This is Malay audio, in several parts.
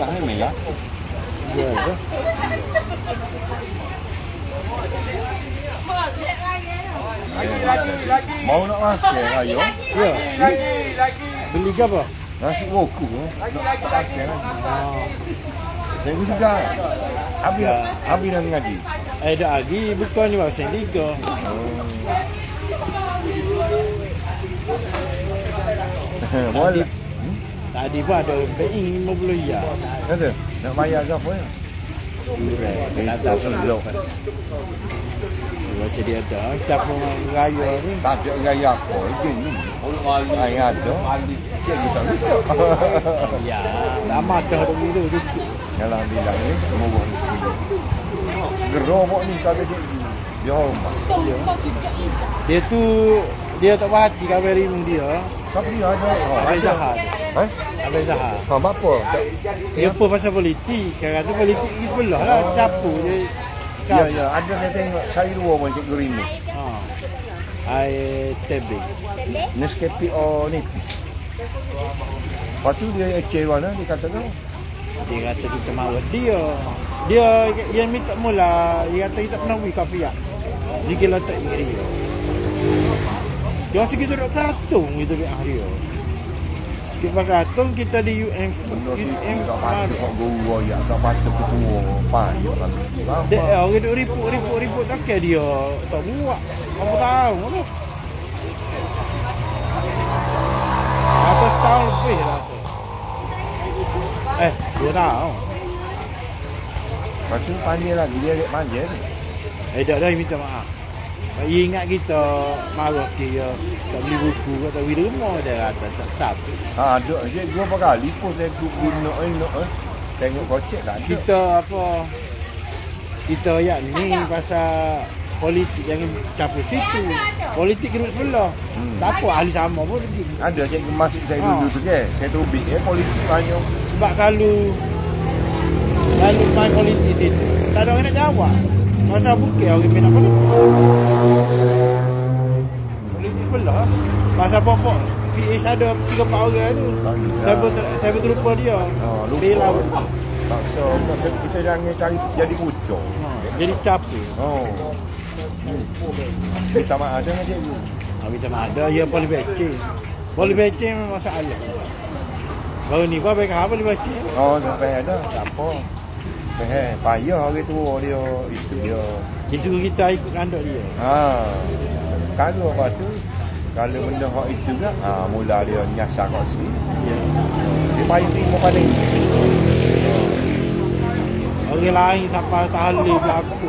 Sekarang ni merah. Ya ke? Mau nak makan ayo. Ya. Beli ke apa? Nasi woku. Nak makan. Tengok segar. Habis dah ngaji. Dah lagi bukan ni bahasa 3. Boleh. Tadi pun ada paying 50 ya. Ada. Nak bayar ke apa ya? Tak selok. Macam dia ada cap raya ni. Tak ada raya apa gini. Ai ada. Cik kita gitu. Ya, lama dah begitu. Kalau bilang ni mau rezeki. Segera buat ni tak ada cik. Dia hormat. Dia tu dia tak berhati kabar rimung dia. Siapa dia ada? Abang Zahar. Abang Zahar. Apa? Dia apa pasal politik. Kan kata politik ni sebelah lah. Capu je. Ya, ada saya tengok saya dua pun cikgu Rimu. Air tebing. Nescafe or nipis. Lepas tu dia eceh mana dia kata kau? Dia kata kita marah dia. Dia minta mula. Dia kata kita pernah pergi kafiat. Dia kira tak ingat dia. Dia rasa kita duduk keratung kita pergi dia. Kita keratung kita di UM. Tak patut kau guru ya. Tak patut ketua. Payah lah. Orang duduk riput tak kira dia. Tak buat. Apa tahu. Apa setahun lebih lah. 2 tahun. Lepas tu panggil lagi dia agak panggil ni. Dah minta maaf. Dia ingat kita marah dia tak beli buku ke tak beli rumah dia kata tak satu. Ada je dua kali pun saya guna tengok kocek tak ada. Kita yang ni pasal politik jangan campur situ. Politik duduk sebelah. Tak apa ahli sama pun pergi. Ada cikgu masuk saya dulu tu ke. Saya terubik politik banyak. Sebab selalu main politik situ. Tak ada orang nak jawab. Masa bukit orang minat politik. Politik sebelah. Masa pokok PH ada 3-4 orang tu. Saya terlupa dia. Lupa. Tak so kita jangan cari jadi pucuk. Jadi capek. Kita mak ada dengan cikgu. Kita mak ada. Ya boleh becek. Boleh becek memang masalah. Baru ni pun baik apa boleh becek. Sampai ada. Tak apa. Payah orang tua dia. Itu dia. Dia suruh kita ikut kandok dia. Sekarang apa tu? Kalau benda hak itu kan, mula dia nyasar kat sini. Ya. Dia payah terima paling. Orang lain sampai tahlil berlaku.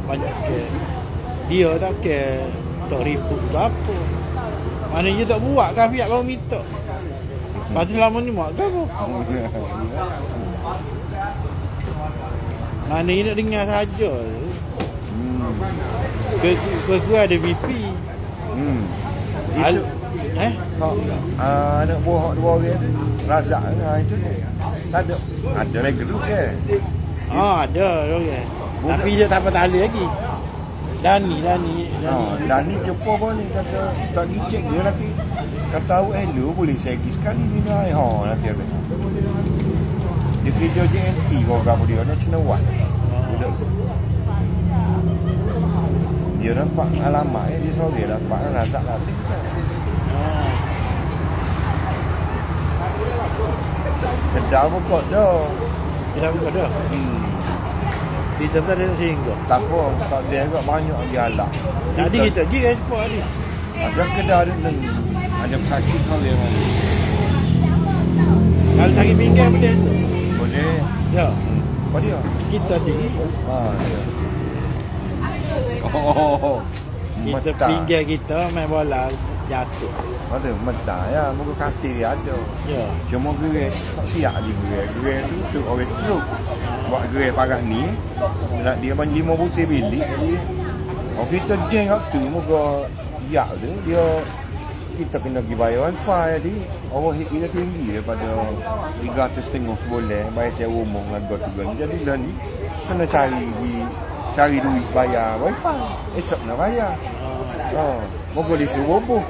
Banyak ke. Dia tak ke. Tak ribut ke apa. Maknanya tak buat kan pihak kau minta. Lepas tu lama ni mak ke apa? Maknanya nak dengar saja. Ke ada BP. Itu anak buah 2 orang tu Razak itu tak ada lagi dulu ke? Ada okay. Tapi dia tak apa tali lagi. Dani jumpa apa ni kata tak gicek dia nanti kata hello boleh saya pergi sekali ni nanti ada dia kerja JNT kau apa dia nak cenawat budak tu dia nampak alamat dia sore dapat Razak latih Kedah buka dah. Kedah buka dah? Di tempat ada sehingga? Tak apa, tak ada agak banyak lagi alat. Tadi kita pergi kan sport tadi? Ada Kedah ada ni. Ada pesakit kau yang mana? Kalau sakit pinggang boleh? Boleh. Ya. Apa dia? Kita di. Ya. Kita pinggang kita main bola jatuh. Ada mentah ya, muka katil dia ada. Ya. Cuma gerai tak siap je gerai tu untuk orang stroke. Buat gerai parah ni, dia banyak 5 butir bilik jadi kita jeng waktu muka yak tu dia kita kena pergi bayar wifi jadi overheat kita tinggi daripada 350 boleh bayar sewa rumah harga tu kan. Jadi dah ni kena cari duit bayar wifi. Esok nak bayar. Moga dia suruh roboh.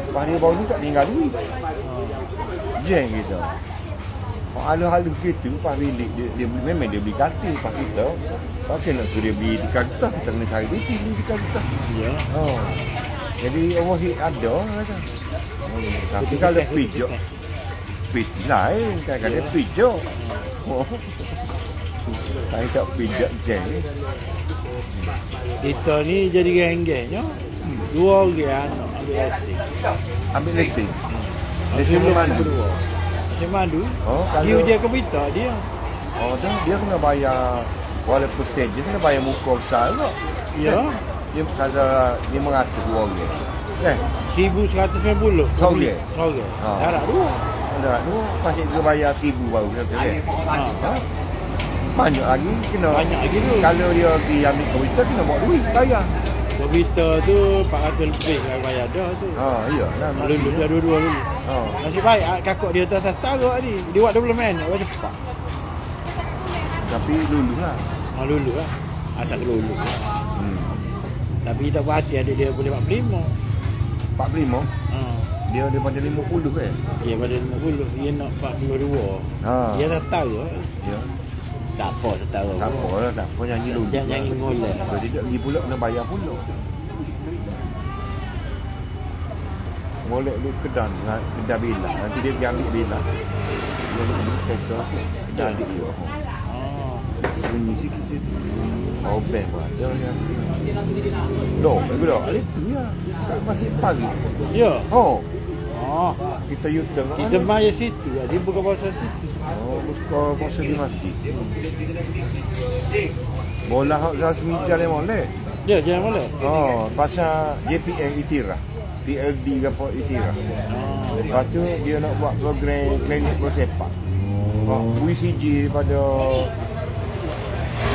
Lepas dia baru ni tak tinggal duit. Jeng kita. Halus-halus gitu pas bilik dia beli, memang dia beli katil pas kita. Okey nak suruh dia beli di Kaltah, kita kena cari duit beli di Kaltah. Ya. Jadi overheat ada kata. Tapi kalau pijak lain kadang-kadang pijak. Saya tak pijak jeng. Kita ni jadi geng-gengnya. Dua orang anak ambil lesen. Lesen memandu. Lesen mandu. Kalau Dia ke kita dia. so dia kena bayar walaupun stage dia kena bayar muka besar kok. Ya. Dia kalau 500 orang. 1190. Sorry. Darah dua. Darah dua pasal dia bayar 1000 baru dia. Banyak lagi kena. Banyak lagi tu. Kalau dia pergi ambil kereta kena bawa duit bayar. Kereta tu 400 lebih kan bayar dah tu. Iyalah Lulus dah dua-dua dulu. Nasib baik kakak dia atas tarik ni. Dia buat 20 minit buat cepat. Tapi lulus lah. Lulus lah. Asal lulus. Tapi kita buat hati adik dia boleh 45. 45? Dia daripada 50 kan? Dia pada 50. Dia nak 42. Dia dah tahu. Ya. Tak apa, tak tahu. Tak apa lah, tak apa nyanyi lulus. Jangan nyanyi ngolek. Kalau tidak pergi pula kena bayar pula. Ngolek lu kedan bila. Nanti dia pergi ambil bila. Dia nak ambil profesor. Kedan adik dia. Bunyi sikit je tu. Best pun ada yang loh, bagus dah. Itu ya. Kat Masjid Pagi. Ya. Kita U-turn. Kita bayar situ. Dia buka pasal situ. Buka pasal di masjid. Bola hak rasmi jalan molek. Ya, jalan molek. Pasal JPN Itira. PLD ke apa Itira. Lepas tu dia nak buat program klinik bersepak. WCG daripada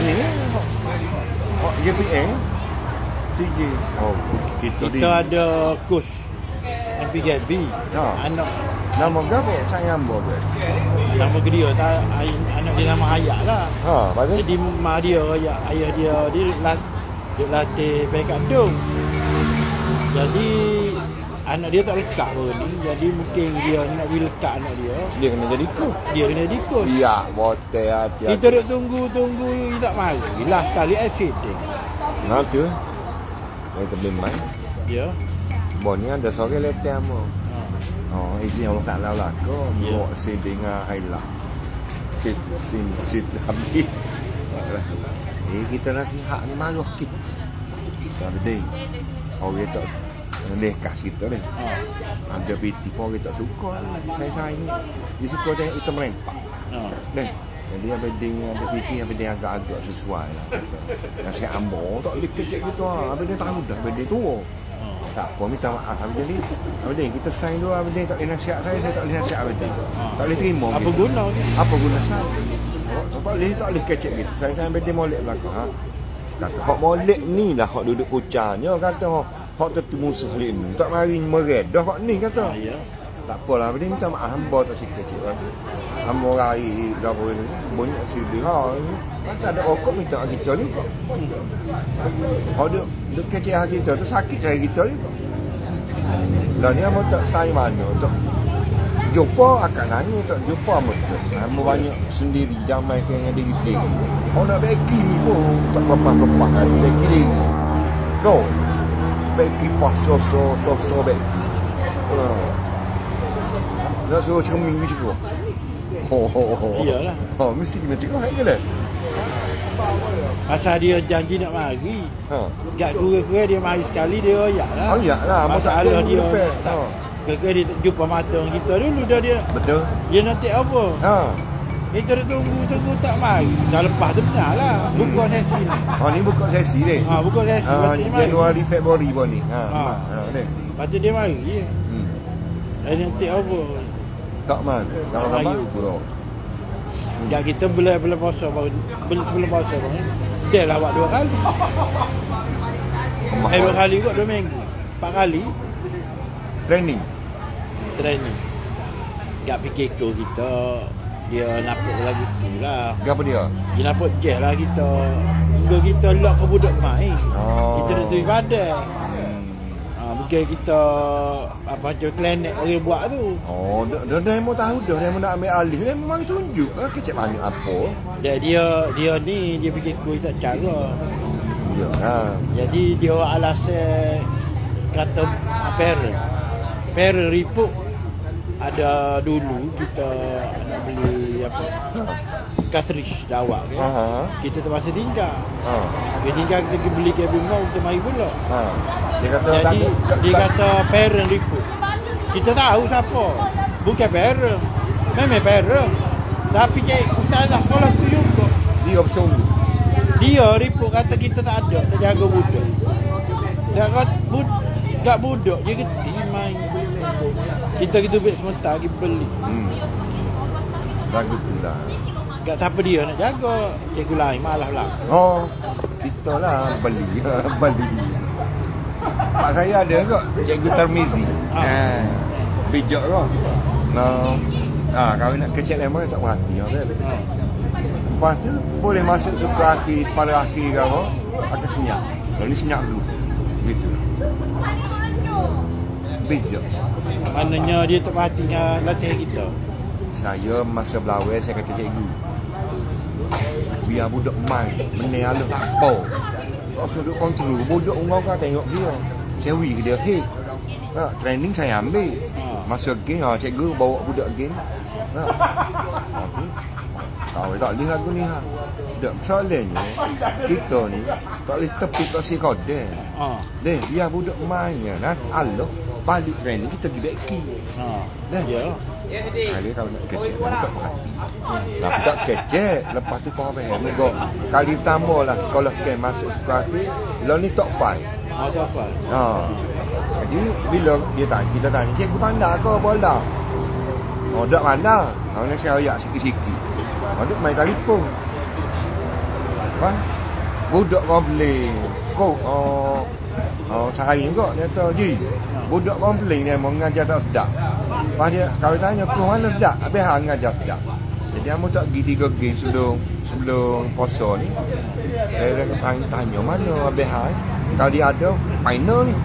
ini JPN CJ. Kita ada kos MPGB. Anak nama apa? Saya ambo ke? Nama dia tak anak dia nama Hayat lah. Pasal jadi mak dia ayah dia latih pekat dong. Jadi anak dia tak lekat pun ni. Jadi mungkin dia nak lekat anak dia. Dia kena jadi kos. Dia kena jadi kos. Ya, botel hati. Kita duk tunggu dia tak mari. Last kali accident. Tu. Kita boleh main. Ya. Bon ni ada sore letak mo. Izin Allah Taala lah. Kau bawa CD dengan highlight. Sit habis. Kita nasihat ni marah kita. Tak ada. Orang tak nekas kita ni. Ada PT pun orang tak suka. Saya ni. Dia suka tengok kita merempak. Jadi yang penting ada PT yang penting agak-agak sesuai lah. Nasihat ambo tak boleh kecek gitu lah. Habis dia tahu dah. Habis dia tua. Tak apa, minta maaf. Habis ni kita sign dulu. Habis dia tak boleh nasihat saya tak boleh nasihat habis dia. Tak boleh terima. Apa guna ni? Apa guna saya? Sebab dia tak boleh kecek gitu. Saya habis dia molek belakang. Kata hak molek ni lah hak duduk kucanya. Kata hak tentu musuh ni. Tak mari meredah hak ni kata. Tak apalah, dia minta maaf hamba tak sikit cik lagi. Hamba rai gapo ni banyak silbi tak ada okok minta kita ni. Hak dia kecil hati kita tu sakit dari kita ni. Dan dia mau tak sai mana tak jumpa akan nangis tak jumpa betul. Hamba banyak sendiri jamai dengan diri sendiri. Orang nak beki ni pun tak lepas-lepas kan beki diri. No. Beki pas sosok beki. Nak suruh cermin macam tu. Iyalah. Mesti kena cakap ke lah. Pasal dia janji nak mari. Gak kurang-kurang dia mari sekali dia royak lah. Royak lah. Masalah dia Kekal dia jumpa mata kita dulu dah dia. Betul. Dia nak take apa? Kita dah tunggu tak mari. Dah lepas tu benar lah. Buka sesi ni. Ni buka sesi ni. Buka sesi. Januari, Februari pun ni. Lepas tu dia mari je. Dia nak take apa? Tak man. Gambar-gambar bro. Ya kita bulan puasa baru sebelum puasa baru. Dia lah buat 2 kali. 2 kali kot 2 minggu. 4 kali training. Tak fikir kita dia nampak lagu tu lah. Apa dia? Dia nampak jazz lah kita. Kita lock ke budak main. Kita nak tu ibadah. Bukan kita apa macam planet dia buat tu. Oh, dah mau tahu dah nak ambil alih. Dia memang tunjuk kecek banyak apa. Dia ni dia bikin kuih tak cara. Ya. Jadi dia alasan kata parent report ada dulu kita nak beli apa cartridge lawak kan. Kita terpaksa tinggal. Kita tinggal kita pergi beli kabin mau kita mari pula. Dia kata jadi dia kata parent report. Kita tahu siapa. Bukan parent. Memang parent. Tapi ustaz sekolah tu juga. Dia bersungguh. Dia report kata kita tak ada, tak jaga budak. Tak budak je geti main. Kita duit sementara kita beli. Lagu tu lah. Tak siapa dia nak jaga. Cikgu lain malah lah. Oh, kita lah beli. Pak saya ada kok Cikgu Tarmizi. Bijak kok. Kalau nak kecek lemah tak berhati. Lepas tu boleh masuk suka akhir pada akhir ke apa akan senyap. Kalau ni senyap dulu. Gitu. Bijak. Maknanya dia tak perhatinya latihan kita. Saya masa belawai saya kata cikgu, biar budak main menel tak apa. Kau suruh kontrol budak ungau kau tengok dia. Saya wih dia training saya ambil. Masa game cikgu bawa budak game. Kau tak boleh lagu ni tak soalannya kita ni tak boleh tepi tak si kode. Biar budak main nak Allah balik training kita pergi back key. Ya. Kali kalau nak kecek tak berhati. Tapi tak kecek lepas tu kau faham juga. Kali tambah lah sekolah camp masuk sekolah akhir. Lo ni top 5. Top 5. Jadi bila dia tanya kita tanya cikgu pandai ke bola? Tak pandai. Kalau ni saya ayak sikit-sikit. Duk main telefon. Budak komplain. Sehari juga dia kata, Ji, budak komplain dia mengajar tak sedap. Lepas dia, kalau tanya, kau mana sedap? Habis hang mengajar sedap. Jadi, kamu tak pergi 3 game sebelum puasa ni. Dia tanya, mana habis hang? Kalau dia ada, final ni.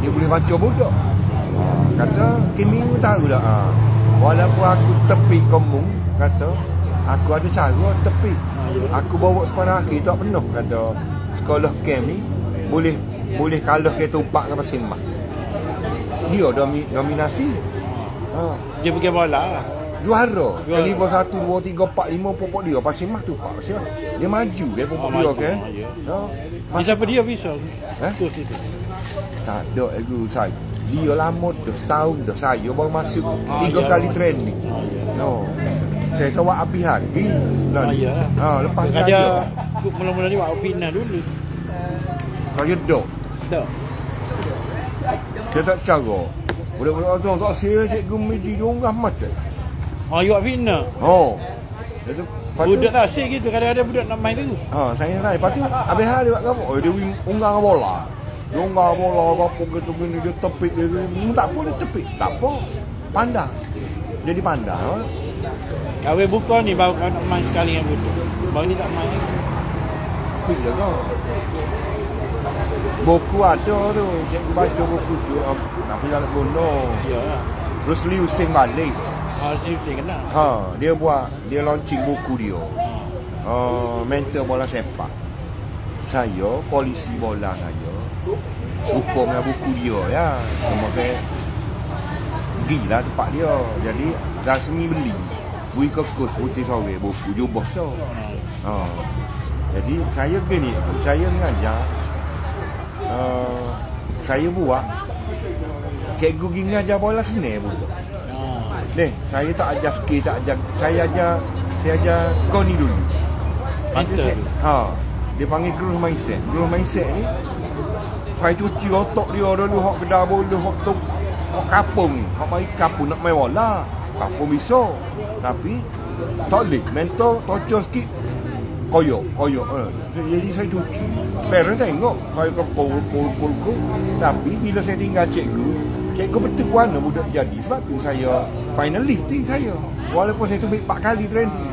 Dia boleh baca budak. Kata, minggu tahu dah. Walaupun aku tepi kemung, kata, aku ada cara tepi. Aku bawa sepanah akhir tak penuh kata sekolah camp ni boleh kalah kereta umpak ke Pasir Mat. Dia dominasi. Dia pergi bola. Juara. Kaliber 1 2 3 4 5 pokok dia Pasir Mat tu Pak Pasir Mat. Dia maju dia pokok dia kan. Siapa dia bisa? Tu situ. Tak ada ego saya. Dia lama dah setahun dah saya baru masuk 3 kali training. Saya tahu habis lagi. Lepas dia mula-mula ni buat final dulu. Saya dok. Dia tak cara. Budak-budak tu tak sia cikgu meji dia orang macam. You buat final. Budak tak sia gitu kadang-kadang budak nak main tu. Saya tanya lepas tu habis dia buat apa? Dia unggang bola. Dia unggang bola apa gitu gini dia tepik dia. Tak apa dia tepik. Tak apa. Pandai. Jadi pandai. Kau buka ni baru kau nak main sekali dengan budak. Baru ni tak main. Feel dah kau. Buku ada tu. Cikgu baca buku tu. Tapi tak guna. Ya. Terus Liu Sing balik. Liu Sing kenal. Dia launching buku dia. Mentor bola sepak. Saya polisi bola saya. Suka dengan buku dia ya. Cuma saya gila tempat dia. Jadi rasmi beli. Bui kekus putih sore buku jubah so. Jadi saya gini, saya mengajar. Saya buat cikgu pergi mengajar bola seni pun. Saya tak ajar skill, tak ajar. Saya ajar kau ni dulu. Dia panggil growth mindset. Growth mindset ni saya cuci otak dia dulu hok kedai bola hok tu hok kapung ni. Hok mai kapung nak main bola. Kapung bisa. Tapi tak boleh. Mentor tocor sikit koyok. Jadi saya cuci. Parent tengok kau. Tapi bila saya tinggal cikgu betul warna budak jadi. Sebab tu saya finalist team saya. Walaupun saya tu 4 kali training.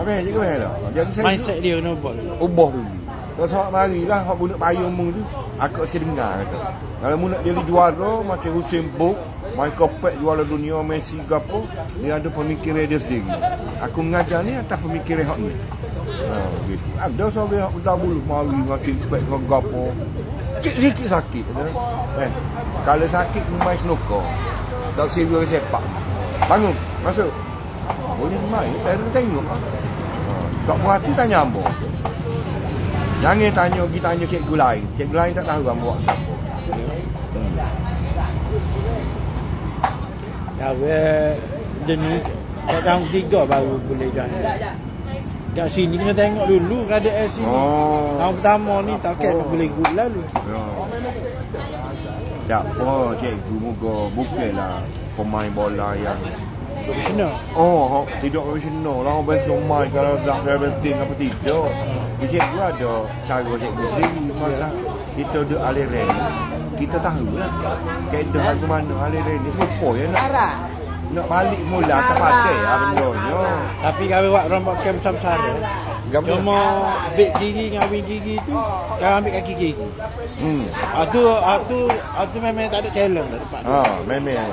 Habis cikgu dah. Jadi saya mindset dia kena ubah. Ubah dulu. Kau sebab marilah hak budak payung mu tu. Aku asyik dengar kata. Kalau mu nak jadi juara macam Usain Bolt, Michael Phelps juara dunia, Messi ke apa, dia ada pemikiran dia sendiri. Aku mengajar ni atas pemikiran hak ni. Gitu. Ada seorang yang dah bulu mari macam Phelps ke apa. Sikit sakit. Kalau sakit main snooker. Tak serius sepak. Bangun, masuk. Boleh main, tengok. Tak puas hati tanya ambo. Jangan tanya cikgu lain. Cikgu lain tak tahu ambo buat apa. Dia ni tahun 3 baru boleh jalan. Kat sini kena tengok dulu keadaan sini. Tahun pertama ni tak boleh good lalu. Tak apa cikgu moga bukanlah pemain bola yang profesional. Tidak profesional lah. Orang biasa main kalau tak penting apa tidak. Cikgu ada cara cikgu sendiri. Masa kita duduk aliran, kita tahulah kaedah ke mana aliran ni. Siapa yang nak balik mula tak pakai bendanya. Tapi kalau buat rombak camp besar-besar cuma beg gigi dengan wing gigi tu kau ambil kaki gigi. Itu memang tak ada challenge dah tempat. Memang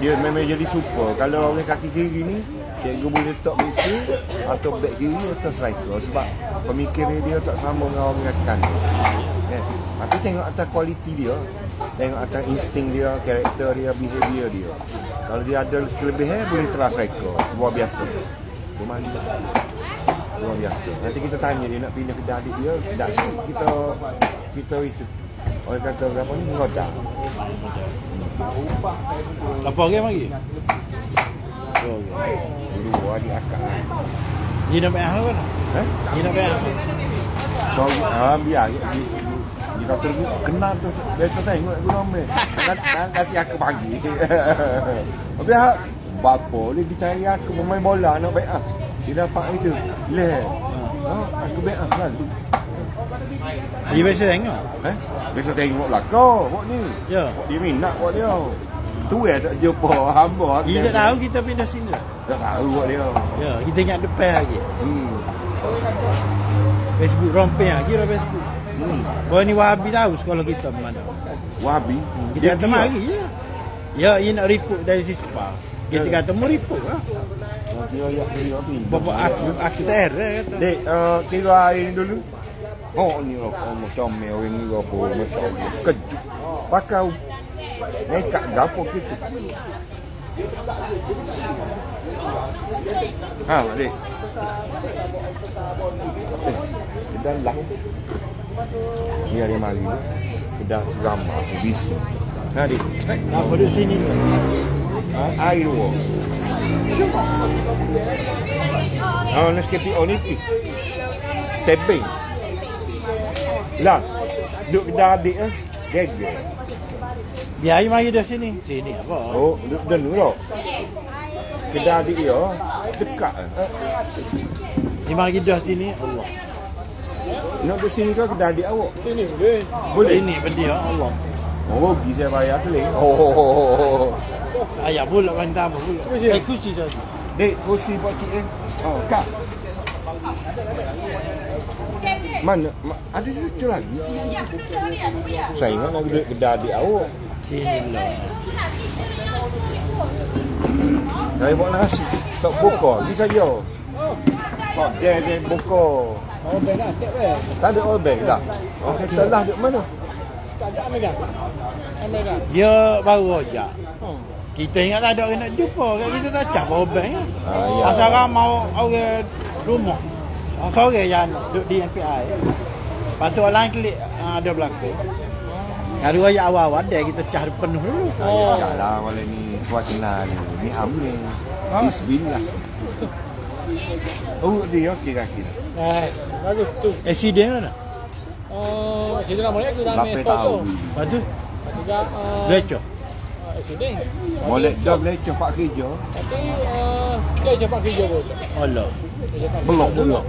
dia memang jadi super. Kalau orang kaki kiri ni cikgu boleh letak besi atau back kiri atau striker sebab pemikiran dia tak sama dengan orang kaki kanan. Tapi tengok atas kualiti dia, tengok atas insting dia, karakter dia, behavior dia. Kalau dia ada kelebihan boleh terus striker. Luar biasa. Luar biasa. Nanti kita tanya dia nak pindah ke adik dia, tak sikit kita itu. Orang kata berapa ni mengodak. Apa game lagi? Dulu adik akak. Dia nak bayar apa? Dia nak bayar apa? So, biar dia kata kena tu biasa tengok aku nama. Nanti aku pagi. Biar bapa dia cari aku pemain bola nak bayar. Dia dapat itu. Aku bayar kan. Dia biasa tengok? Biasa tengok lah kau buat ni. Ya. Dia minat buat dia. Tu tak jumpa hamba. Dia tak tahu kita pindah sini lah. Tak tahu buat dia. Ya, kita ingat depan lagi. Facebook rompeng lagi lah Facebook. Kau ni Wahabi tahu sekolah kita mana? Wahabi? Kita kata mari je. Ya, ia nak report dari Sispa. Kita kata mau report lah. Bapak aku terah kata. Dek, kira air ni dulu. Ni lah, comel orang ni apa, Masya Allah. Kejut. Pakai nekat gapo kita. Dek. Kedah lah. Biar dia mari tu. Kedah ramah, sebisi. Dek. Apa duduk sini tu? Air tu. Nescafe Olympic. Tebing. Lah. Duduk kedah adik lah. Gege. Biar air mari dah sini. Sini apa? Duduk dulu lah. Kedah adik dia. Dekat. Dia mari dah sini. Allah. Nak duduk sini ke kedah adik awak? Sini boleh. Boleh. Ini benda Allah. Rugi saya bayar keling. Ayah pula kan tambah pula. Kursi saja. Dek, kursi pak cik ni. Kak. Mana? Ada cucu lagi? Saya ingat nak duduk kedah adik awak. Sini lah. Saya buat nasi. Tak buka. Ni saja. Dia buka. Beg tak ada. Tak ada all bag tak? Kita lah duduk mana? Tak ada Medan. Dia baru aja. Kita ingat tak ada orang nak jumpa. Kita tak cap power bank. Asal mau orang rumah. Seorang yang duduk di MPI. Lepas tu orang lain klik ada berlaku. Kalau ayat awal-awal dia kita cah penuh dulu. Tak lah malam ni suasana ni. Ni ambil. Bismillah. Dia okey kaki dah. Bagus tu. Accident mana? Accident nama dia tu dah Berapa tahun? Lepas tu? Juga Lecah? accident. Molek dah leceh pak kerja. Tapi dia cepat kerja pun. Allah. Belok.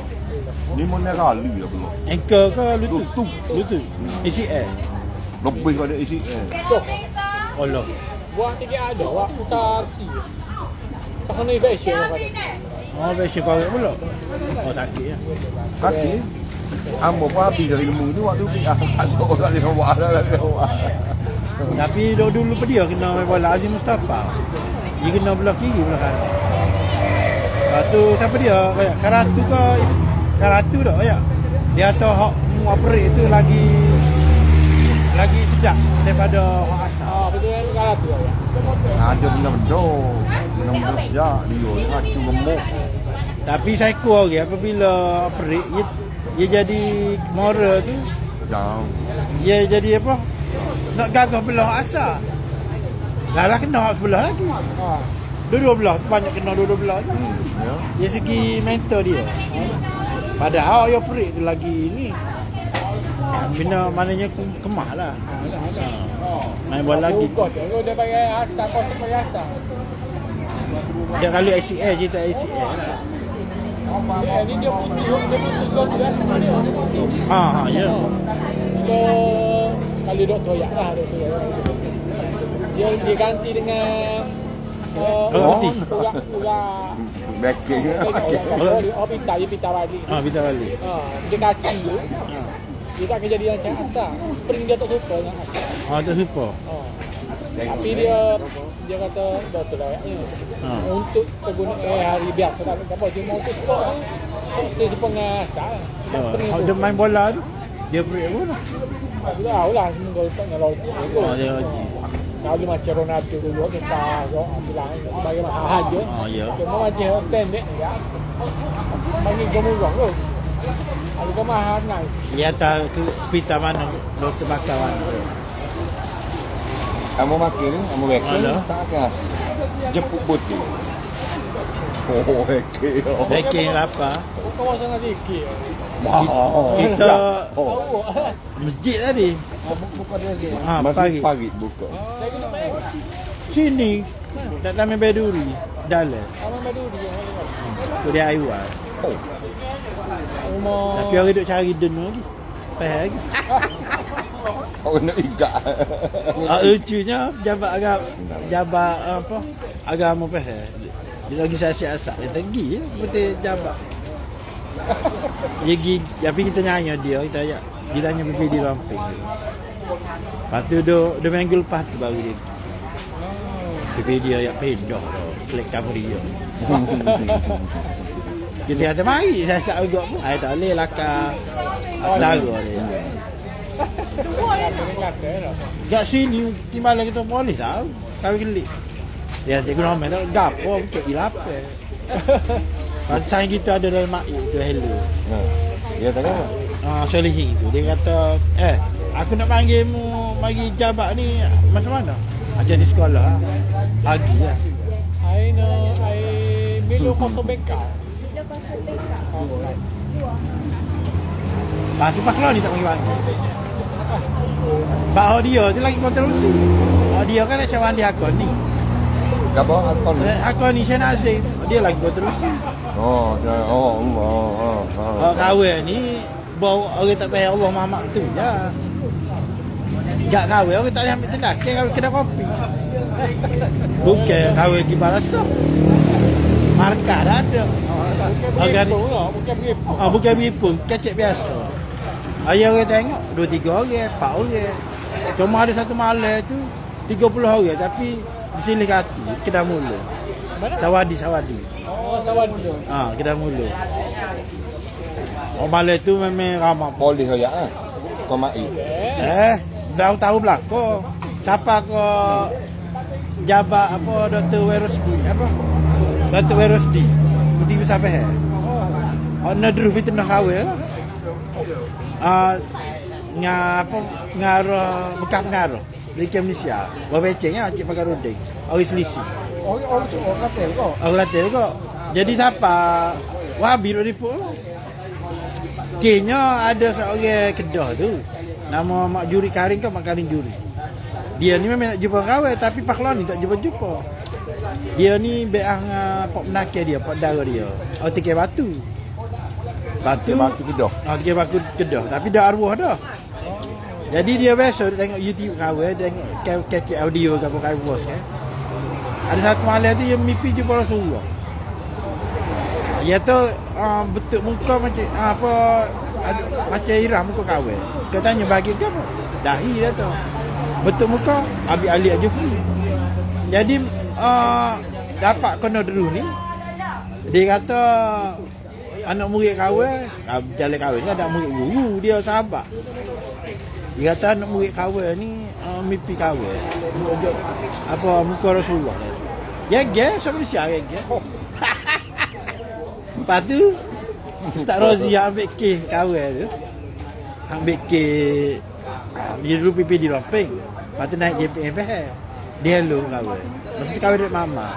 Ni mana kali lah belok. Anchor ke lutut? Lutut. Lutut. ACL? Lebih pada isi. So, Allah. buat tiket ada, buat putar C. Tak kena fashion apa dia. Oh, biasa korek pula. Oh, sakit ya. Kaki? Ambo pun habis dah ilmu tu waktu pergi tak ada orang dia buat dah. Tapi dulu dia kena main bola Azim Mustafa. Dia kena belah kiri belah kanan. Lepas tu siapa dia? Kayak Karatu dah kayak. Dia tahu hak operate tu lagi sedap daripada hak asal. betul kan sekarang tu ya. Ada benda-benda sejak dia ngacu gemuk. Tapi psycho orang apabila operate dia jadi moral tu. Jauh. Dia jadi apa? Nak gagah belah asal. Lah kena sebelah lagi. Dua-dua belah, banyak kena dua-dua belah. Ya. Dari segi mental dia. Padahal dia perik tu lagi ni. Bina maknanya kemah lah. Main bola lagi. Kalau dia pakai asal, kau pakai asal. Dia kali ACL je tak ACL lah. Ni dia putih gol dia tengah dia. Ya. Kalau doktor ya lah doktor. Dia ganti dengan Putih. Pura Backing. pita balik. Kita balik. Dia kaki tu. Dia tak kejadian macam asal. Spring dia tak suka dengan asal. Tak super. Tapi dia kata doktor layaknya. Untuk kegunaan hari biasa tak apa dia mau untuk sport tu. Dia pengasal. Dia main bola tu. Dia perik pun lah. Aku tahu lah semua tak nak lagi. Dia lagi. Kalau macam Ronaldo dulu kita bilang bagi mahal aja. Ya. Cuma macam standard ni ya. Bagi gemurang tu. Kalau kau mahal nice. Ya tak tu hospital mana doktor bakar mana. Kamu makin ni, kamu backing tak kas. Jemput botol. Backing. Backing apa? Kau sangat sikit. Kita masjid tadi. Buka dia lagi. Pagi. Pagi buka. Lagi nak main. Sini. Tak tahu Beduri. Dalam. Kamu madu dia. Tu dia Aiwan. Rumah. Tapi orang duk cari denu lagi. Faham lagi. Kau nak ikat. Lucunya jabat apa? Agama faham. Dia lagi siasat dia pergi betul jabat. Dia pergi, tapi kita nyanyi dia tanya pipi di ramping. Lepas tu dia minggu lepas tu baru dia. Pipi dia yang pindah dah. Klik kamera dia. Kita kata mari siasat juga pun. Tak boleh lakar antara dia. Kat sini timbalan kita boleh tahu. Kau kelik. Dia cikgu Rahman tak gapo bukit ilape. Pasal kita ada dalam mak itu hello. Dia tak apa. Solihin tu dia kata, aku nak panggilmu bagi jabat ni macam mana? Ajar di sekolah pagi lah. I Milo Koto Bengkau. Lepas tu Pak ni tak panggil-panggil. Pak dia tu lagi kontroversi. Dia kan macam mandi akon ni. Gapo akon. Akon ni Syed Aziz. Dia lagi kontroversi. Kahwin ni bau orang tak payah Allah Muhammad tu je. Jak kahwin orang tak boleh ambil tendakan kahwin kedai kopi. Bukan kahwin di barasa. Markah dah ada. Bukan beripun, kecek biasa. Ayah orang tengok 2-3 orang, 4 orang. Cuma ada satu malam tu 30 orang tapi disilih hati kedai mula. Sawadi. Sawadi. Kedai mula. Malam tu memang ramai. Boleh royak ah. Kau mai. Dah tahu belaka. Siapa ke jabat apa Dr. Werosdi apa? Dr. Werosdi. Mesti sampai nadru fitnah kahwin. Ngarah bekas pengaruh dari Malaysia. Wabecengnya cik pakai roding. Awis lisi. Orang latel kok. Jadi siapa? Wahabi duk dipu. Kenya ada seorang kedah tu. Nama Mak Juri Karing ke Mak Karing Juri. Dia ni memang nak jumpa kawan tapi Pak Lon ni tak jumpa. Dia ni beah pak menakir dia, pak dara dia. Tikai batu. Batu kedah. Tikai batu kedah tapi dah arwah dah. Jadi dia biasa dia tengok YouTube kawan, tengok kecek audio ke apa bos kan. Ada satu malam tu dia mimpi jumpa Rasulullah. Dia tu bentuk muka macam macam Irah muka kahwin. Kau tanya bagi ke apa? Dahi dah tu. Bentuk muka Abi Ali aja free. Jadi dapat kena dulu ni. Dia kata anak murid kahwin, jalan kahwin kan ada murid guru, dia sahabat. Dia kata anak murid kahwin ni mimpi kahwin. Apa muka Rasulullah ni. Ya sama siapa ya. Lepas tu Ustaz Rozi ambil kes kahwin tu. Ambil kes dia dulu pipi di Romping. Lepas tu naik JPM dia lu kahwin. Masa tu kahwin dengan mama.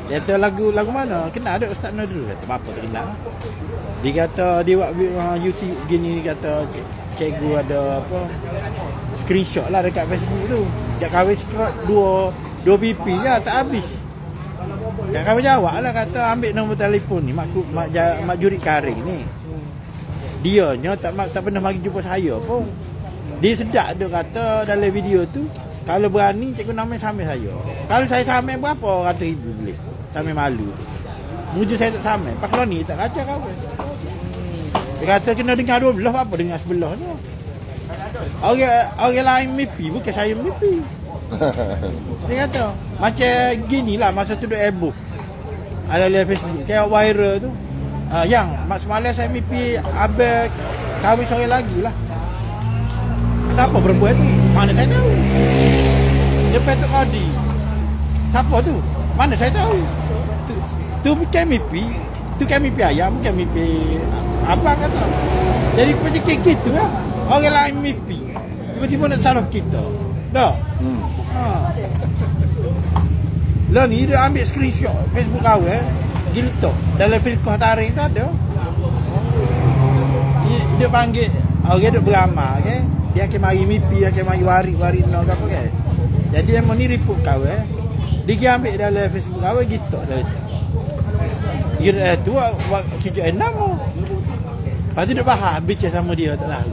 Dia kata lagu mana? Kenal ada Ustaz Nur dulu. Kata apa tak kenal. Dia kata dia buat YouTube gini, kata cikgu ada apa screenshot lah dekat Facebook tu. Dia kahwin screenshot dua pipi lah tak habis. Yang kami jawab lah, kata ambil nombor telefon ni mak jurid karing ni. Dia nya tak pernah mari jumpa saya pun. Dia sedap dia kata dalam video tu, kalau berani cikgu nama samai saya. Kalau saya samai berapa ratus ribu boleh. Samai malu tu. Muju saya tak samai. Pak kalau ni tak kacau kahwin. Dia kata kena dengar 12 apa dengar sebelah tu. Orang lain mimpi bukan saya mimpi. Dia kata macam gini lah masa tu duk heboh. Ada live Facebook kayak viral tu. Yang semalam saya mimpi abang kahwin seorang lagi lah. Siapa perempuan tu? Mana saya tahu. Dia Petok Kadi. Siapa tu? Mana saya tahu. Tu bukan mimpi. Tu kan mimpi ayam, bukan mimpi abang kata. Jadi macam gitu lah. Orang lain mimpi. Tiba-tiba nak salah kita. Dah. Lah ni dia ambil screenshot Facebook kahwin, giltok. Dalam fiqh tarik tu ada. Dia panggil orang duk beramal ke. Dia akan mari mimpi, akan mari wari no ke apa ke. Jadi dia ni report kahwin. Dia ambil dalam Facebook kahwin giltok dah itu. Dia tu kijak enam. Lepas tu dia bahas bincang sama dia tak tahu.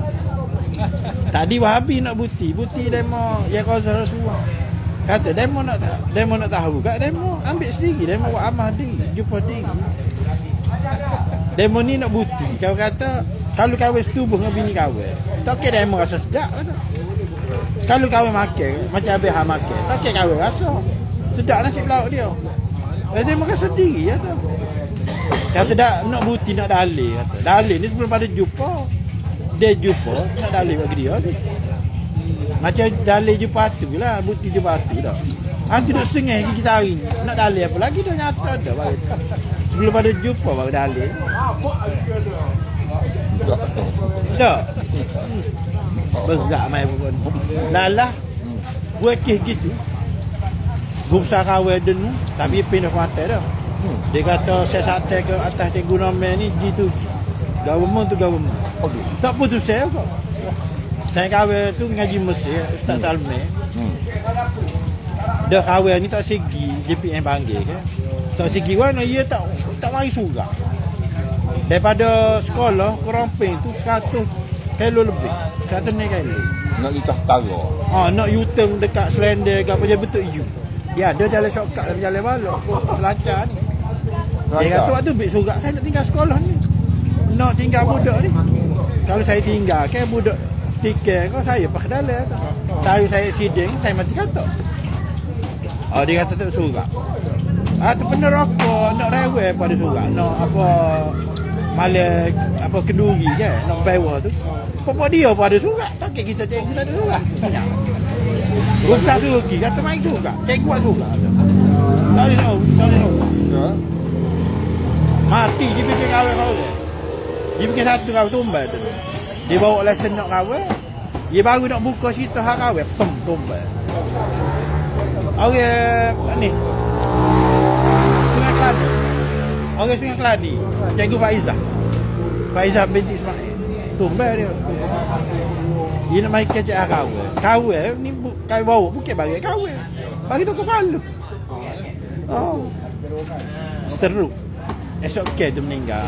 Tadi Wahabi nak bukti demo ya Qausar Rasulullah. Kata demo nak tahu kat demo ambil sendiri, demo buat amal diri, jumpa diri. Demo ni nak bukti. Kau kata kalau kahwin setubuh dengan bini kahwin, tak kira demo rasa sedap kata. Kalau kahwin makan macam habis makan, tak kira kahwin rasa sedap nasi lauk dia. Demo rasa sendiri kata. Kata tak nak bukti nak dalil kata. Dalil ni sebelum pada jumpa. Dia jumpa nak dalil bagi dia tu. Macam dalil jumpa tu lah, bukti jumpa tu dah. Aku duk sengih kita hari ni. Nak dalil apa lagi dah nyata dah bagi. Sebelum pada jumpa baru dalil. Dah. Berat mai pun. Lalah buat kes gitu. Gubsa kahwin denu tapi pindah mata dah. Dia kata saya santai ke atas cikgu nama ni G2G. Government tu government. Okay. Tak putus saya kok. Saya kahwin tu ngaji Mesir Ustaz Salmi. Dah kahwin ni tak segi JPM panggil ke. Tak segi mana ia tak mari surat. Daripada sekolah ke Romping tu 100 kilo lebih. 100 kilo. Nak ditah tara. Nak U-turn dekat Selender ke apa je betul U. Dia ada jalan shortcut jalan balok Selancar ni. Dia kata waktu ambil surat saya nak tinggal sekolah ni. Nak tinggal budak ni. Kalau saya tinggal kan budak tiket kau saya pakai dalam tu. Saya siding saya mati kata. Dia kata tak surat. Tu pernah rokok nak rewel pada surat. Nak apa malah apa kenduri je nak bawa tu. Pokok dia pada surat. Tak kita cikgu tak ada surat. Rusak tu lagi kata main surat. Cikgu buat surat tu. Tak boleh tahu. Mati dia bikin kahwin kau tu. Dia bikin satu kahwin tumbal tu. Dia bawa lesen nak kahwin. Dia baru nak buka cerita hak kahwin. Tumbal. Orang ni. Sungai Keladi. Orang Sungai Keladi. Cikgu Faizah binti Ismail. Tumbal dia. Dia nak main kecek kahwin. Kahwin ni kahwin bawa bukan bagi kahwin. Bagi tu kepala. Seteruk. Esok ke tu meninggal.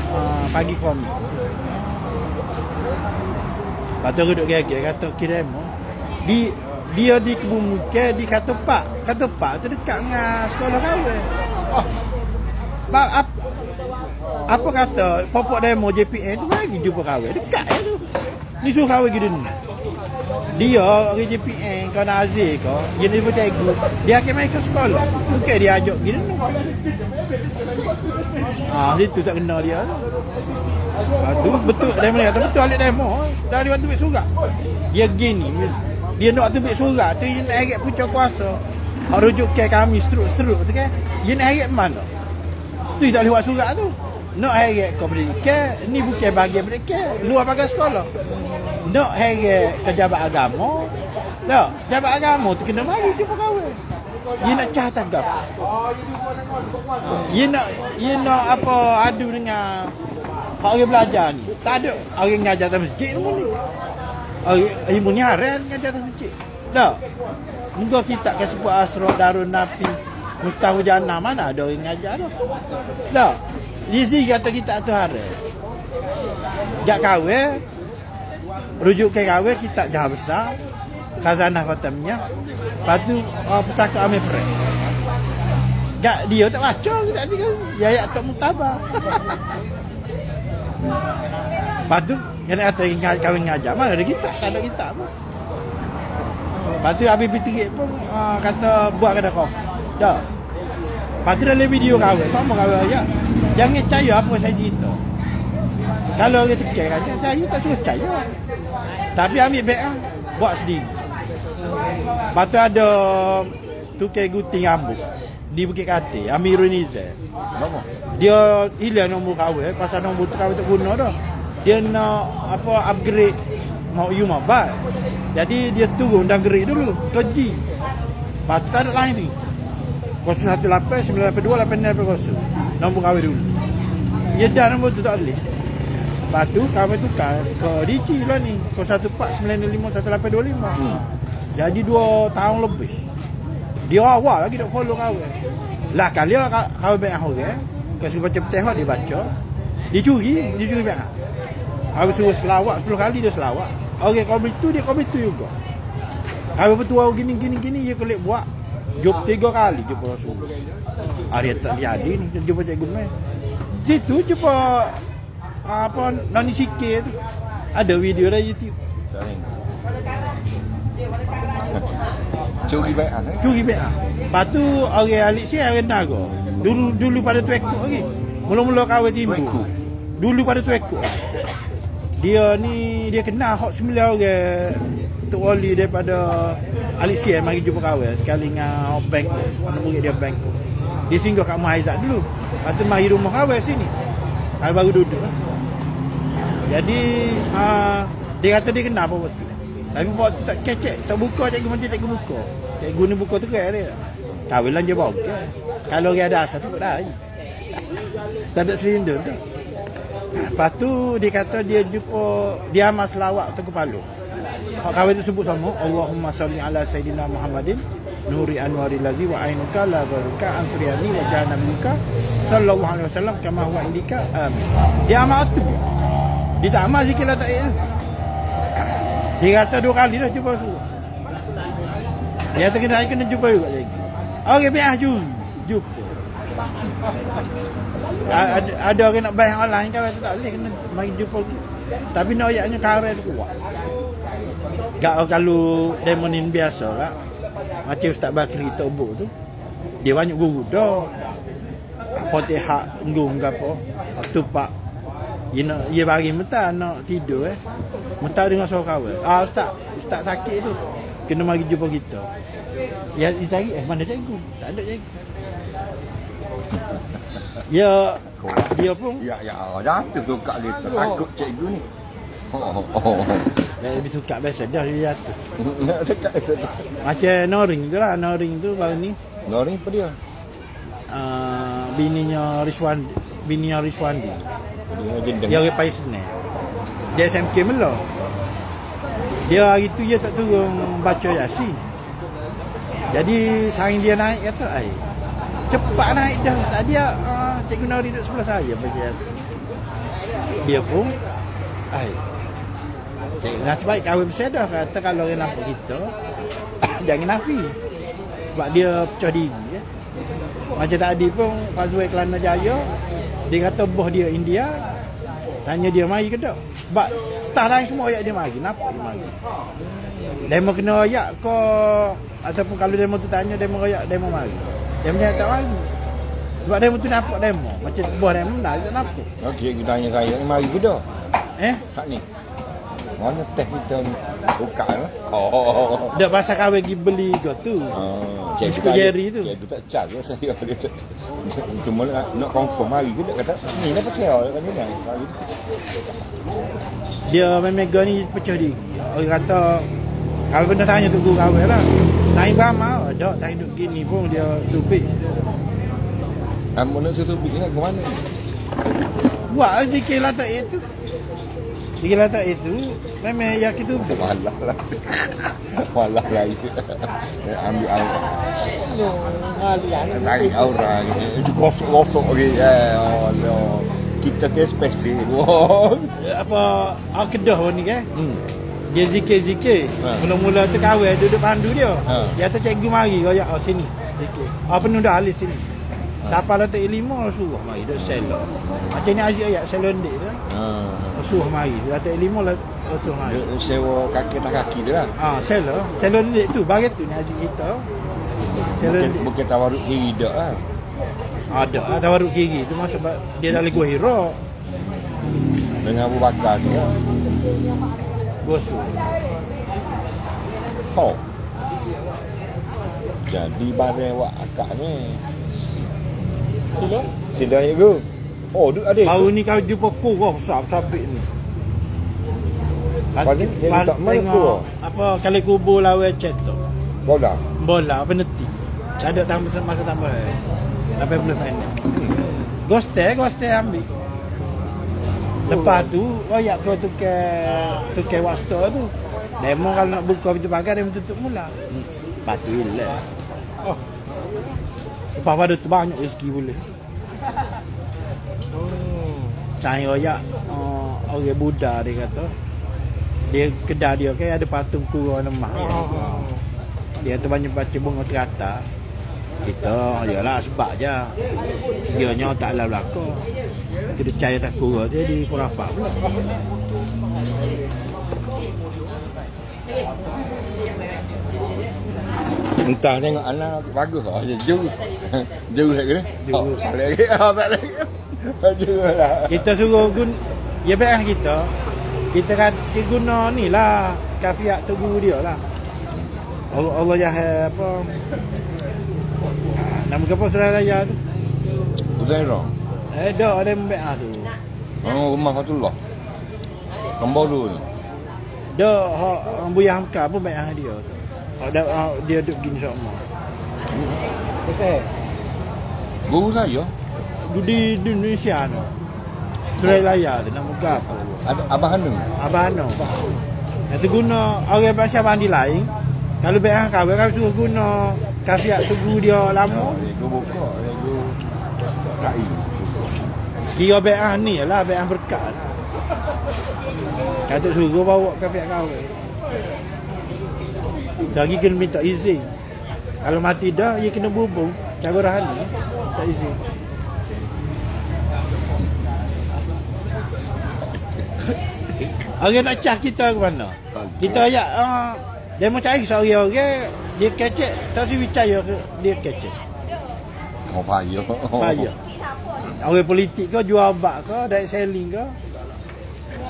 Pagi komik. Lepas tu duduk gagak kata kira mo. Dia di kebun muka di kata pak tu dekat dengan sekolah kahwin. Apa kata popok demo JPN tu bagi jumpa kahwin dekat je tu. Ni suruh kahwin gitu ni. Dia orang JPN kau Nazir kau, dia ni cikgu. Dia akan main ke sekolah. Bukan dia ajak gitu. Situ tak kena dia. Tu betul demo ni kata betul alik demo. Dah dia waktu ambil surat. Dia gini. Dia nak waktu ambil surat tu dia nak harap punca kuasa. Hak rujuk ke kami seteruk tu kan. Dia nak harap mana? Tu tak boleh buat surat tu. Nak harap kau pendidikan, ni bukan bahagian pendidikan, luar bahagian sekolah. Nak harap pejabat agama, tak, pejabat agama tu kena mari jumpa kahwin. Dia nak cah tanggap. Dia nak apa adu dengan orang belajar ni. Tak ada orang ngajar dalam masjid ni. Ilmu ni haram ngajar dalam masjid. Tak. Muka kita ke sebuah asra Darun Nabi Mustafa Jannah, mana ada orang ngajar tu. Tak. Dia kata kita tu haram. Jak kahwin, rujuk ke kahwin kita jah besar, khazanah Fatimiyah. Lepas tu pusaka Amir Pres. Jak dia tak baca tak tiga. Ya ayat tak mutabak. Lepas tu kena kata kahwin ngajar, mana ada kitab, tak ada kitab pun. Lepas tu Habib Tirik pun kata buat kedai kopi. Tak. Lepas tu dalam video kahwin, sama kahwin ayat. Jangan percaya apa saya cerita. Kalau orang tekan kan, saya tak suruh percaya. Tapi ambil baik buat sendiri. Lepas tu ada tukar gunting rambut di Bukit Katil, Amirul Nizam. Dia hilang nombor kahwin, pasal nombor tu kahwin tak guna dah. Dia nak apa upgrade mau mobile. Jadi dia turun dan gerik dulu, keji. Lepas tu tak ada lain tu. 018 982 8680. Nombor kahwin dulu. Dia dah nombor tu tak boleh. Lepas tu kahwin tukar ke DG lah ni, 014 905 1825. Jadi 2 tahun lebih. Dia awal lagi duk follow kahwin. Lah kali kahwin baik orang, kasi baca petihak dia baca. Dia curi baik. Habis suruh selawat 10 kali dia selawat. Orang kahwin tu dia kahwin tu juga. Kahwin betul gini dia kelik buat. Jumpa 3 kali jumpa Rasul. Dia tak jadi ni jumpa cikgu mai. Situ jumpa apa Nani Sikir tu. Ada video dah YouTube. Curi baik Lepas tu orang alik si orang naga. Dulu pada tu ekor lagi. Mula-mula kahwin timbul. Dulu pada tu ekor. Dia ni dia kenal hak 9 orang Tok Wali daripada alik si mari jumpa kahwin sekali dengan bank. Mana murid dia bank. Dia singgah kat Rumah Aizat dulu. Lepas tu mari rumah kahwin sini. Kahwin baru duduk lah. Jadi dia kata dia kenal apa betul. Tapi waktu tak kecek, tak buka cikgu macam cikgu buka. Cikgu ni buka terang dia. Kahwin lah je bawa. Kalau dia ada asal tu dah. Tak ada silinder dah. Lepas tu dia kata dia jumpa dia amal selawat tu kepala. Hak kahwin tu sebut sama Allahumma salli ala Sayyidina Muhammadin Nuri Anwaril Ladzi wa ainuka la gharuka antriyani wa jahannamika sallallahu alaihi wasallam kama huwa indika amin. Dia amal tu. Dia tak amal zikir la ta'ala. Dia kata 2 kali dah jumpa Rasulullah. Dia kata kena jumpa juga lagi. Okey biar jumpa. Ada orang nak bayar online kan tak boleh kena mari jumpa. Tapi nak ayatnya karet tu kuat. Kalau demonin biasa kan. Macam Ustaz Bakri Tobok tu. Dia banyak guru dah. Fatihah nggung ke apa. Waktu pak dia bagi mentah nak tidur mentah dengan suara kawan. Ustaz sakit tu kena mari jumpa kita. Ya dia cari mana cikgu? Tak ada cikgu. Dia pun dah tu kat dia takut cikgu ni. Dia lebih suka biasa dah dia jatuh. Macam Noring tu lah. Noring tu baru ni. Noring apa dia? Bininya Rizwandi. Dia orang Pais Senang. Dia SMK Melo. Dia hari tu dia tak turun baca Yasin. Jadi saring dia naik kata cepat naik dah. Tak dia Cikgu Nori duduk sebelah saya baca Yasin. Dia pun nasib baik kahwin bersedah kata kalau orang nampak kita jangan nafi. Sebab dia pecah diri Macam tadi pun Fazwai Kelana Jaya Dia kata bos dia India. Tanya dia mari ke tak? Sebab staff lain semua ayak dia mari. Kenapa dia mari? Demo kena ayak ke ataupun kalau demo tu tanya demo ayak demo mari. Dia macam tak mari. Sebab demo tu nampak demo. Macam bos demo dah tak nampak. Okey, kita tanya saya ni mari ke tak? Hak ni. Mana teh kita ni? Buka lah. Oh. Dah pasal kawin pergi beli ke tu. Cikgu Jerry tu. Cikgu tak cak ke saya. Cuma nak confirm mari ke tak kata. Ni lah pasal kan ni kan. Dia memang ni pecah diri. Orang kata kalau benda tanya tu guru kawin lah. Naik beramal. Tak, tak hidup gini pun dia tupik. Kamu nak setupik ni ke mana? Buat zikir lah tak itu. Zikir lah tak itu. Memang yakin tu. Malah lah. Malah lah itu. Ambil air. Tarik aura. Itu gosok-gosok lagi. Allah. Kita ke spesifik. Apa kedah ni kan? Dia zikir-zikir. Mula-mula tu kawin duduk pandu dia. Dia tu cikgu mari kau ya sini. Zikir. Penuh dah alis sini. Siapa lah tak ilmu suruh mari duduk selok. Macam ni ayat selon dik tu. Suruh mari. Dia tak ilmu lah suruh mari. Sewa kaki tak kaki dia lah. Selok. Selon dik tu bagi tu ni haji kita. Selon dik. Bukan tawaruk kiri dak lah. Ada tawaruk kiri tu maksud dia dah Gua Hira. Dengan Abu Bakar tu lah. Gosok. Oh. Jadi barang awak akak ni. Sila ya ke? Oh, duk ada. Baru ni kau jumpa kurang besar-besar ni. Paling dia tak main kurang. Apa kali kubur lawan cetok. Bola peneti. Tak ada tambah masa tambah. 80 minit. Goste ambil. Lepas tu royak kau tukar waktu tu. Demo kalau nak buka pintu pagar dia tutup mula. Lepas tu hilang. Lepas pada tu banyak rezeki boleh. Saya royak orang Buddha dia kata. Dia kedai dia kan ada patung kura lemah. Dia tu banyak baca bunga terata. Kita yalah sebab je. Dianya tak lalu belaka. Kita percaya tak kura jadi perapak pula. Entah tengok anak bagus lah. Jauh lagi ni. Jauh lagi. Tak lagi. Jauh lah. Kita suruh ya baik kita. Kita kan guna ni lah kafiat tubuh dia lah. Allah jahat apa. Nama apa surah raya tu? Uzairah. Dah ada membeah tu. Rumah Fatullah. Nombor dulu ni. Dah Buya Hamka pun membeah dia tu. Dia duduk gini sama. Pasal guru saya di Indonesia tu. Surah raya tu nama apa? Ada Abah Hanu. Itu guna orang bahasa bandi lain. Kalau beah kau suruh guna kafiat tubuh dia lama. Dia buka, dia kai. Dia beah ni lah, beah berkat lah. Kata suruh bawa kafiat kau. Lagi kena minta izin. Kalau mati dah, dia kena bubung. Cara rahani, minta izin. Orang nak cah kita ke mana? Kita ayat dia mau cari seorang-orang dia kecek, tak si percaya dia kecek. Payah. Orang politik ke jual bak ke, direct selling ke.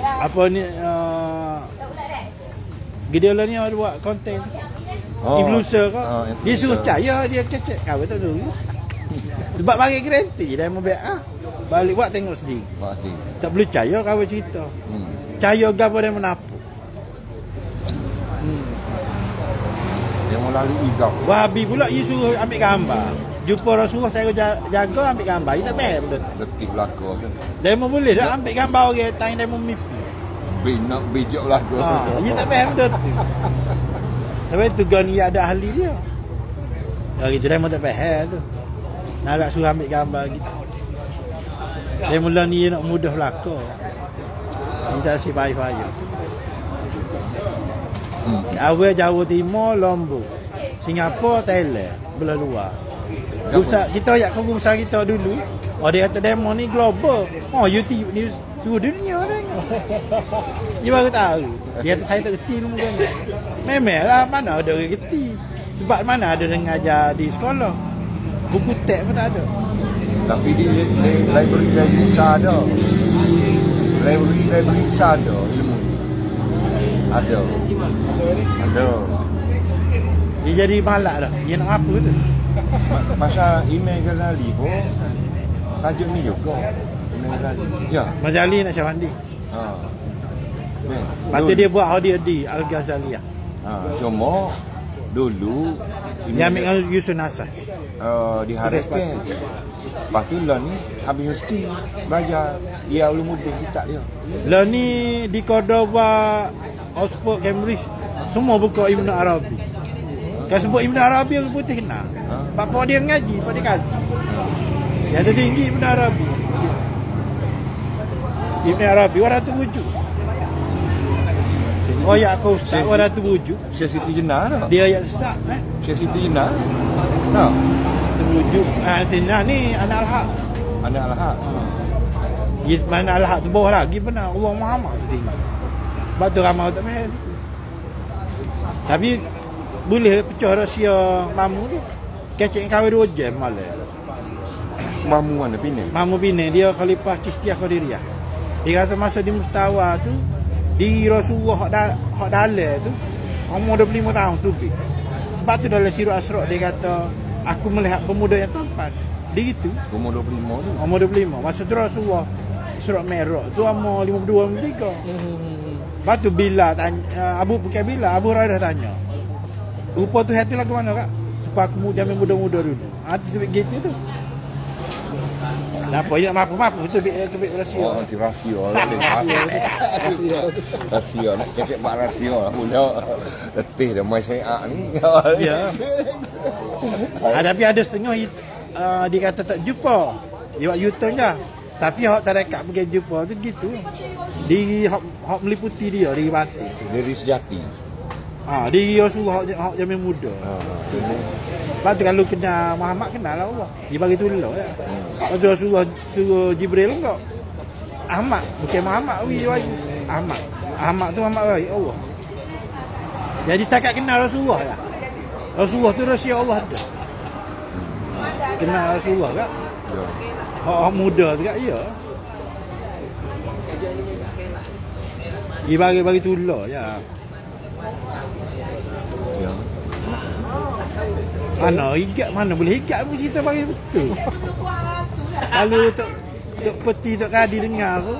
Apa ni Gideon ni ada buat konten tu. Influencer ke. Dia suruh percaya dia kecek. Kau tak tahu. Sebab bagi garanti dia mau balik buat tengok sendiri. Tak boleh percaya kau cerita. Percaya gapo dia menapu. Dia mau lalu igau. Wahabi pula dia suruh ambil gambar. Jumpa Rasulullah saya jaga ambil gambar. Dia tak faham benda tu. Letih belaka. Dia mau boleh dah ambil gambar orang tang dia mau mimpi. Nak bijak belaka. Dia tak faham benda tu. Sebab tu gani ada ahli dia. Dari tu dia mau tak faham tu. Nak suruh ambil gambar gitu. Dia mula ni nak mudah belaka. Ni tak si payah-payah. Awal Jawa Timur, Lombok, Singapura, Thailand, belah luar. Kita ayat kaum besar kita dulu, Oh dia kata demo ni global. Oh YouTube ni seluruh dunia tengok. Dia baru tahu. Dia kata saya tak reti ilmu kan. Memanglah mana ada orang reti. Sebab mana ada yang ngajar di sekolah. Buku teks pun tak ada. Tapi di library besar ada. Library besar ada ilmu ni. Ada. Dia jadi malak dah. Dia nak apa tu? Masa email Ghazali pun tajuk ni juga. Email Ghazali. Ya. Majali nak Syafandi. Ha. Lepas tu dia buat Hadi Al-Ghazaliyah. Cuma dulu Dia ambil dengan Yusun Hasan. diharapkan. Lepas tu lah ni habis mesti belajar dia ulumuddin kitab dia. Lah ni di Cordoba, Oxford, Cambridge semua buka Ibn Arabi. Kan sebut Ibn Arabi orang putih kenal. Pak dia ngaji, pak dia kaji. Yang tertinggi Ibn Arabi. Ibn Arabi orang tu wujud. Oh ya aku ustaz orang tu wujud. Syekh Siti Jenar tak? Dia ayat sesat Syekh Siti Jenar. Tak. Terwujud. Sina ni anak Al-Haq. Anak Al-Haq. Yes, mana Al-Haq tu bawah lagi benar. Allah Muhammad tu tinggi. Sebab tu ramai tak faham. Tapi boleh pecah rahsia mamu tu. Kecik kahwin 2 jam malam. Mamu mana Penang? Mamu Penang dia Khalifah Chistiyah Qadiriyah. Dia kata masa di Mustawa tu di Rasulullah hak dalal tu umur 25 tahun tu bi. Sebab tu dalam Sirah Asra dia kata aku melihat pemuda yang tampan. Dia gitu. Umur 25 tu. Umur 25. Masa tu Rasulullah Isra Mi'raj tu umur 52 53. Lepas tu bila tanya Abu Hurairah tanya. Rupa tu hati lagu mana kak? Supaya aku jamin muda-muda dulu. Hati tu gitu tu. Kenapa dia nak mapu-mapu tu bik rahsia. Oh, nanti rahsia lah. Rahsia nak cakap bak rahsia lah pula. Letih dah mai syai'ah ni. Ya. Tapi ada setengah dia kata tak jumpa. Dia buat U-turn je. Tapi hak tak rekat pergi jumpa tu gitu. Di hak meliputi dia dari batin. Dari sejati. Di Rasulullah hak jamin muda. Lepas tu kalau kena Muhammad kenal lah Allah. Dia bagi tolong ya. Lepas tu Rasulullah suruh Jibril enggak. Ahmad, bukan Muhammad Ahmad tu Muhammad wahai Allah. Jadi setakat kenal Rasulullah lah. Rasulullah tu rahsia Allah ada. Kenal Rasulullah tak? Ya. Hak muda tu tak ya. Dia bagi tolong ya. Ya. Mana boleh higat pun cerita bagi betul. Kalau Tok Peti Tok Kadi dengar pun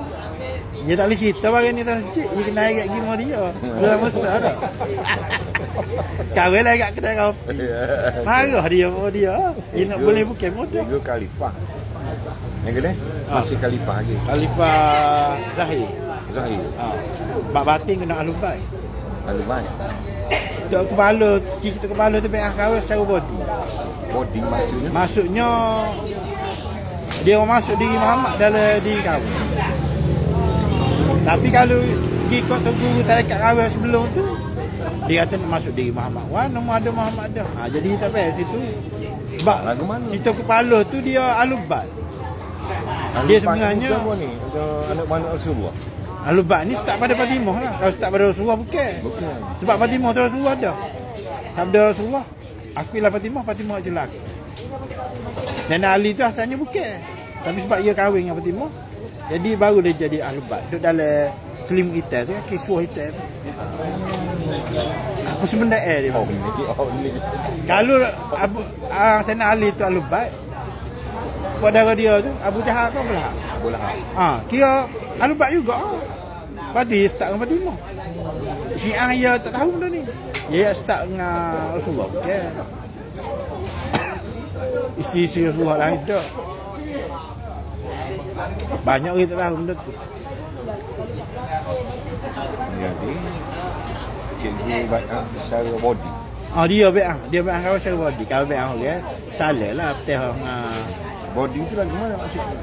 dia tak boleh cerita bagi ni tau. Cik, dia kena higat gimana dia. Sudah besar dah. Kahwin lah higat kedai kopi. Marah dia pun dia. Dia nak boleh bukan modal. Tiga khalifah. Yang kedua masih khalifah lagi. Khalifah Zahir. Bak batin kena alubai. Alubai. Tok kepala tu beah kahwin secara body. Body maksudnya? Maksudnya dia masuk diri Muhammad dalam diri kahwin. Tapi kalau ikut tu guru tarekat kahwin sebelum tu dia kata nak masuk diri Muhammad. Wah, nama ada Muhammad dah. Jadi tak payah situ. Sebab lagu mana? Cerita kepala tu dia alubat. Dia sebenarnya ni ada anak mana Rasulullah. Alubat ni start pada Fatimah lah. Kalau start pada Rasulullah bukan. Sebab Fatimah tu Rasulullah dah. Sabda Rasulullah, akuilah Fatimah je lah. Dan Ali tu asalnya bukan. Tapi sebab ia kahwin dengan Fatimah, jadi baru dia jadi alubat. Duduk dalam selimut hitam tu, kiswah hitam tu. Apa sebenarnya dia? Kalau Sayyidina Ali tu alubat, saudara dia tu Abu Jahal ke Abu Lahab. Kira alubat juga. Lepas tu dia start dengan Fatimah. Syiah dia tak tahu benda ni. Dia start dengan Rasulullah. Okay. Isteri Rasulullah lain tak. Banyak orang tak tahu benda tu. Jadi cikgu bai'ah secara body. Dia bai'ah secara body. Kalau bai'ah orang salah lah. Petih body tu lagu mana maksudnya?